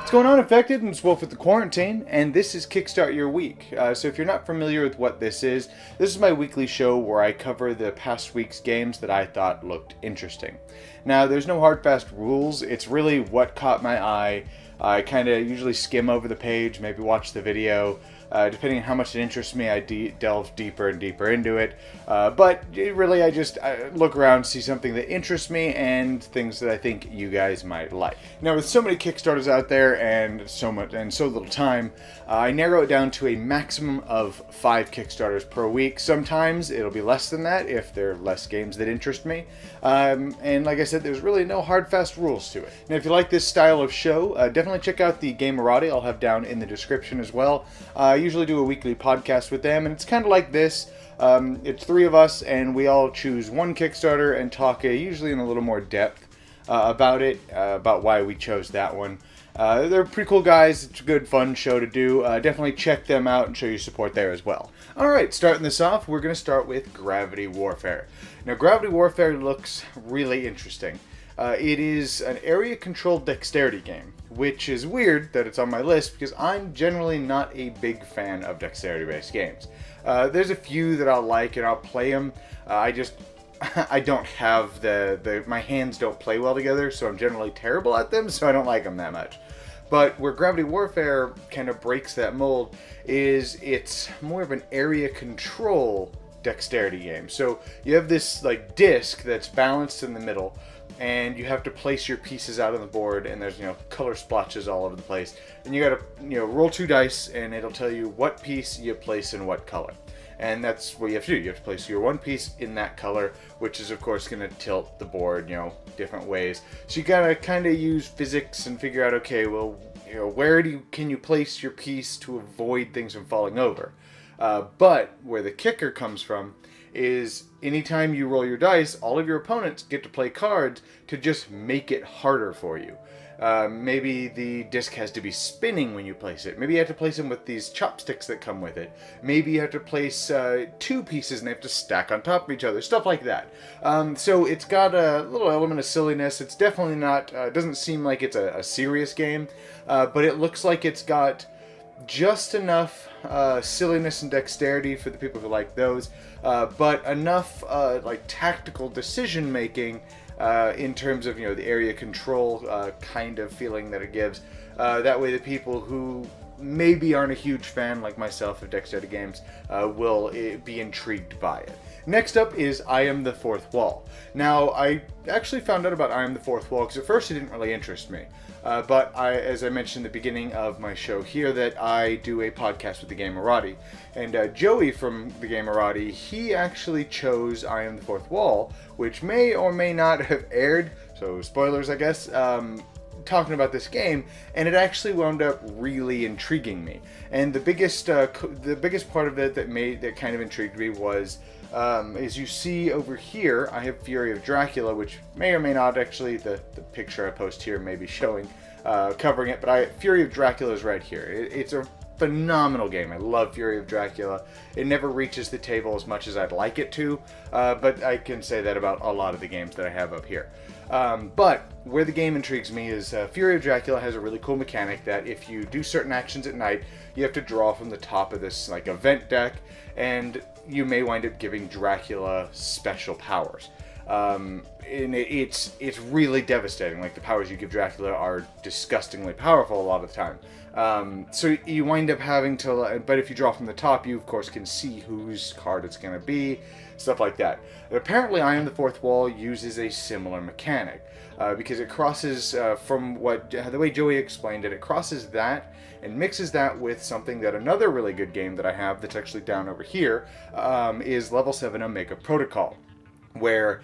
What's going on, Infected? It's Wolf with the Quarantine, and this is Kickstart Your Week. So if you're not familiar with what this is my weekly show where I cover the past week's games that I thought looked interesting. Now, there's no hard, fast rules. It's really what caught my eye. I kind of usually skim over the page, maybe watch the video. Depending on how much it interests me, I delve deeper and deeper into it. But really, I just look around, see something that interests me, and things that I think you guys might like. Now, with so many Kickstarters out there and so little time, I narrow it down to a maximum of 5 Kickstarters per week. Sometimes it'll be less than that if there are less games that interest me. And like I said, there's really no hard, fast rules to it. Now, if you like this style of show, definitely check out the Gamerati. I'll have down in the description as well. I usually do a weekly podcast with them, and it's kind of like this. It's 3 of us, and we all choose one Kickstarter and talk usually in a little more depth about it, about why we chose that one. They're pretty cool guys. It's a good, fun show to do. Definitely check them out and show your support there as well. Alright, starting this off, we're going to start with Gravity Warfare. Now, Gravity Warfare looks really interesting. It is an area-controlled dexterity game, which is weird that it's on my list because I'm generally not a big fan of dexterity-based games. There's a few that I'll like and I'll play them. I don't have my hands don't play well together, so I'm generally terrible at them, so I don't like them that much. But where Gravity Warfare kind of breaks that mold is it's more of an area control dexterity game. So you have this like disc that's balanced in the middle, and you have to place your pieces out on the board, and there's color splotches all over the place, and you gotta roll 2 dice, and it'll tell you what piece you place in what color. And that's what you have to do. You have to place your one piece in that color, which is of course going to tilt the board, different ways. So you gotta kind of use physics and figure out, okay, well, where can you place your piece to avoid things from falling over? But where the kicker comes from is anytime you roll your dice, all of your opponents get to play cards to just make it harder for you. Maybe the disc has to be spinning when you place it. Maybe you have to place them with these chopsticks that come with it. Maybe you have to place 2 pieces and they have to stack on top of each other. Stuff like that. So it's got a little element of silliness. It's definitely not, doesn't seem like it's a serious game, but it looks like it's got just enough silliness and dexterity for the people who like those, but enough like tactical decision making in terms of the area control kind of feeling that it gives. That way the people who maybe aren't a huge fan like myself of dexterity games will be intrigued by it. Next up is I Am the Fourth Wall. Now, I actually found out about I Am the Fourth Wall because at first it didn't really interest me. But as I mentioned at the beginning of my show here, that I do a podcast with the Gamerati. And Joey from the Gamerati, he actually chose I Am the Fourth Wall, which may or may not have aired, so spoilers I guess, talking about this game, and it actually wound up really intriguing me. And the biggest part of it that kind of intrigued me was, as you see over here, I have Fury of Dracula, which may or may not actually, the picture I post here may be showing, covering it, but Fury of Dracula is right here. It's a phenomenal game. I love Fury of Dracula. It never reaches the table as much as I'd like it to, but I can say that about a lot of the games that I have up here. But where the game intrigues me is Fury of Dracula has a really cool mechanic that if you do certain actions at night, you have to draw from the top of this like event deck, and you may wind up giving Dracula special powers. And it's really devastating. Like, the powers you give Dracula are disgustingly powerful a lot of the time. So you wind up having to, but if you draw from the top, you of course can see whose card it's going to be, stuff like that. But apparently I Am the Fourth Wall uses a similar mechanic, because it crosses, from the way Joey explained it, it crosses that and mixes that with something that another really good game that I have that's actually down over here, is Level 7 Omega Protocol, where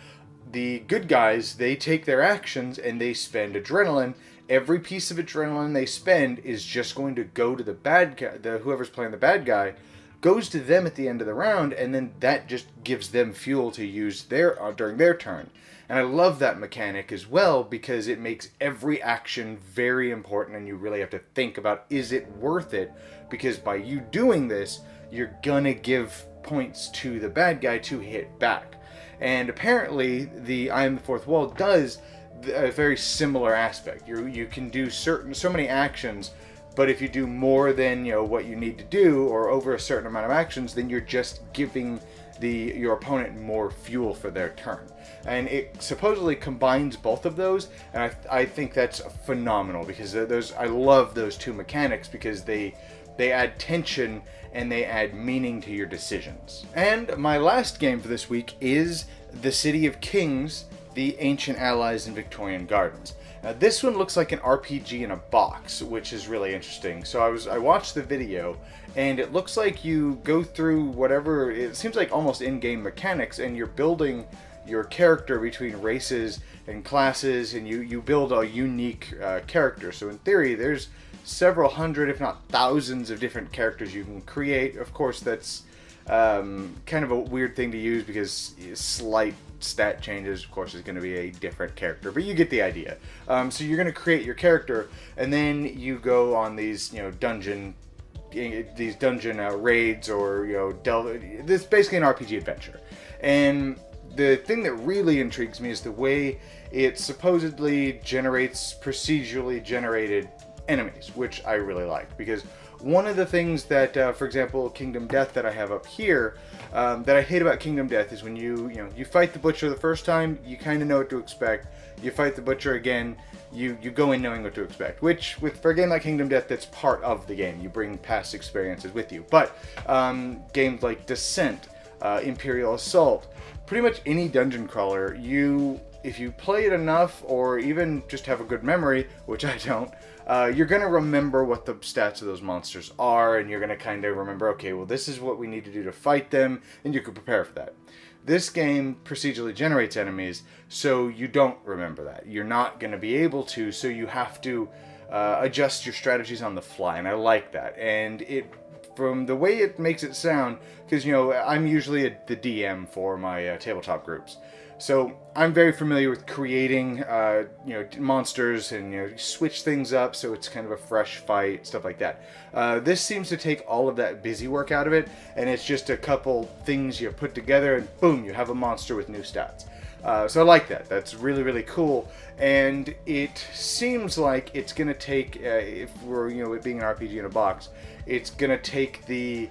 the good guys, they take their actions and they spend adrenaline. Every piece of adrenaline they spend is just going to go to the bad guy, whoever's playing the bad guy, goes to them at the end of the round, and then that just gives them fuel to use during their turn. And I love that mechanic as well because it makes every action very important, and you really have to think about, is it worth it? Because by you doing this, you're gonna give points to the bad guy to hit back. And apparently the I Am the Fourth Wall does a very similar aspect. You can do so many actions, but if you do more than what you need to do, or over a certain amount of actions, then you're just giving your opponent more fuel for their turn. And it supposedly combines both of those, and I think that's phenomenal, because I love those two mechanics, because they add tension and they add meaning to your decisions. And my last game for this week is The City of Kings: The Ancient Allies in Victorian Gardens. Now, this one looks like an RPG in a box, which is really interesting. So I watched the video, and it looks like you go through whatever, it seems like almost in-game mechanics, and you're building your character between races and classes, and you build a unique character. So in theory, there's several hundred, if not thousands, of different characters you can create. Of course, that's kind of a weird thing to use, because slight stat changes, of course, is going to be a different character, but you get the idea. So you're going to create your character, and then you go on these dungeon raids, or this is basically an RPG adventure. And the thing that really intrigues me is the way it supposedly generates procedurally generated enemies, which I really like, because one of the things that, for example, Kingdom Death that I have up here, that I hate about Kingdom Death is when you fight the Butcher the first time, you kind of know what to expect. You fight the Butcher again, you go in knowing what to expect. Which, for a game like Kingdom Death, that's part of the game. You bring past experiences with you. But games like Descent, Imperial Assault, pretty much any dungeon crawler, if you play it enough, or even just have a good memory, which I don't, you're going to remember what the stats of those monsters are, and you're going to kind of remember, okay, well, this is what we need to do to fight them, and you can prepare for that. This game procedurally generates enemies, so you don't remember that. You're not going to be able to, so you have to adjust your strategies on the fly, and I like that. And from the way it makes it sound, because I'm usually the DM for my tabletop groups, so I'm very familiar with creating monsters, and switch things up so it's kind of a fresh fight, stuff like that. This seems to take all of that busy work out of it, and it's just a couple things you put together, and boom, you have a monster with new stats. So I like that. That's really, really cool. And it seems like it's going to take, if we're, it being an RPG in a box, it's going to take the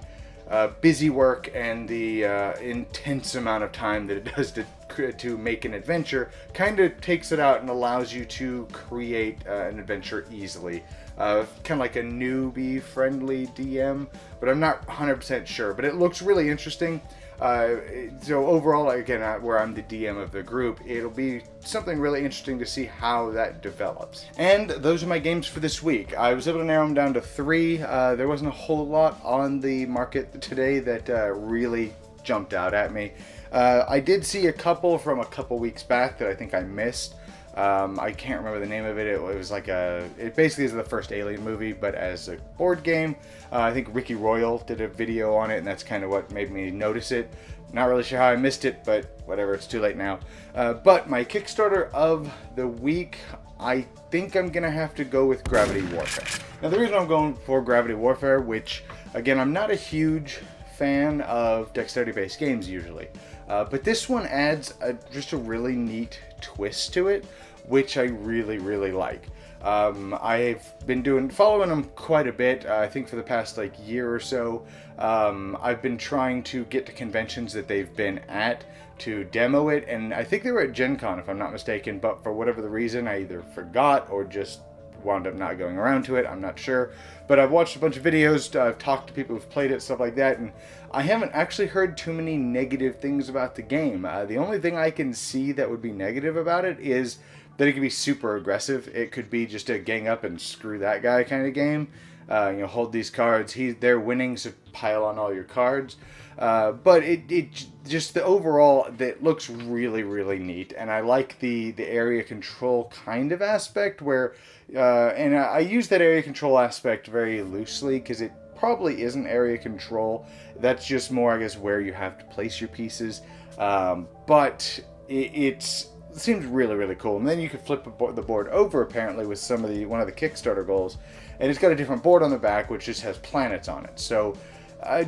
busy work and the intense amount of time that it does to make an adventure, kind of takes it out and allows you to create an adventure easily. Kind of like a newbie-friendly DM, but I'm not 100% sure. But it looks really interesting. So overall, again, where I'm the DM of the group, it'll be something really interesting to see how that develops. And those are my games for this week. I was able to narrow them down to 3. There wasn't a whole lot on the market today that really jumped out at me. I did see a couple from a couple weeks back that I think I missed. I can't remember the name of it. It was like it basically is the first Alien movie, but as a board game. I think Ricky Royal did a video on it, and that's kind of what made me notice it. Not really sure how I missed it, but whatever, it's too late now. But my Kickstarter of the week, I think I'm going to have to go with Gravity Warfare. Now, the reason I'm going for Gravity Warfare, which, again, I'm not a huge fan of dexterity-based games usually, but this one adds just a really neat twist to it, which I really, really like. I've been following them quite a bit. I think for the past year or so, I've been trying to get to conventions that they've been at to demo it, and I think they were at Gen Con if I'm not mistaken, but for whatever the reason, I either forgot or just wound up not going around to it. I'm not sure, but I've watched a bunch of videos, I've talked to people who've played it, stuff like that, and I haven't actually heard too many negative things about the game. The only thing I can see that would be negative about it is that it could be super aggressive. It could be just a gang up and screw that guy kind of game. Hold these cards, they're winning, so pile on all your cards. But it just, the overall, that looks really, really neat, and I like the area control kind of aspect where, and I use that area control aspect very loosely, because it probably isn't area control. That's just more, I guess, where you have to place your pieces. But it seems really, really cool. And then you can flip the board over, apparently, with one of the Kickstarter goals, and it's got a different board on the back, which just has planets on it. So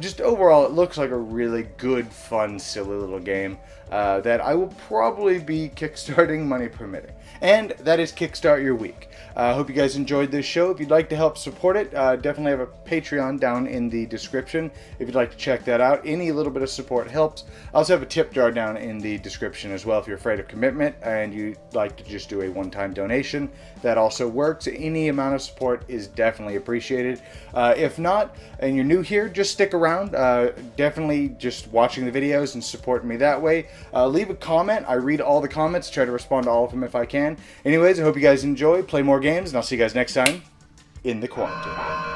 just overall, it looks like a really good, fun, silly little game. that I will probably be kickstarting, money permitting. And that is Kickstart Your Week. I hope you guys enjoyed this show. If you'd like to help support it, definitely have a Patreon down in the description if you'd like to check that out. Any little bit of support helps. I also have a tip jar down in the description as well if you're afraid of commitment and you'd like to just do a one-time donation. That also works. Any amount of support is definitely appreciated. If not, and you're new here, just stick around. Definitely just watching the videos and supporting me that way. Leave a comment. I read all the comments, try to respond to all of them if I can. Anyways, I hope you guys enjoy, play more games, and I'll see you guys next time in the quarantine.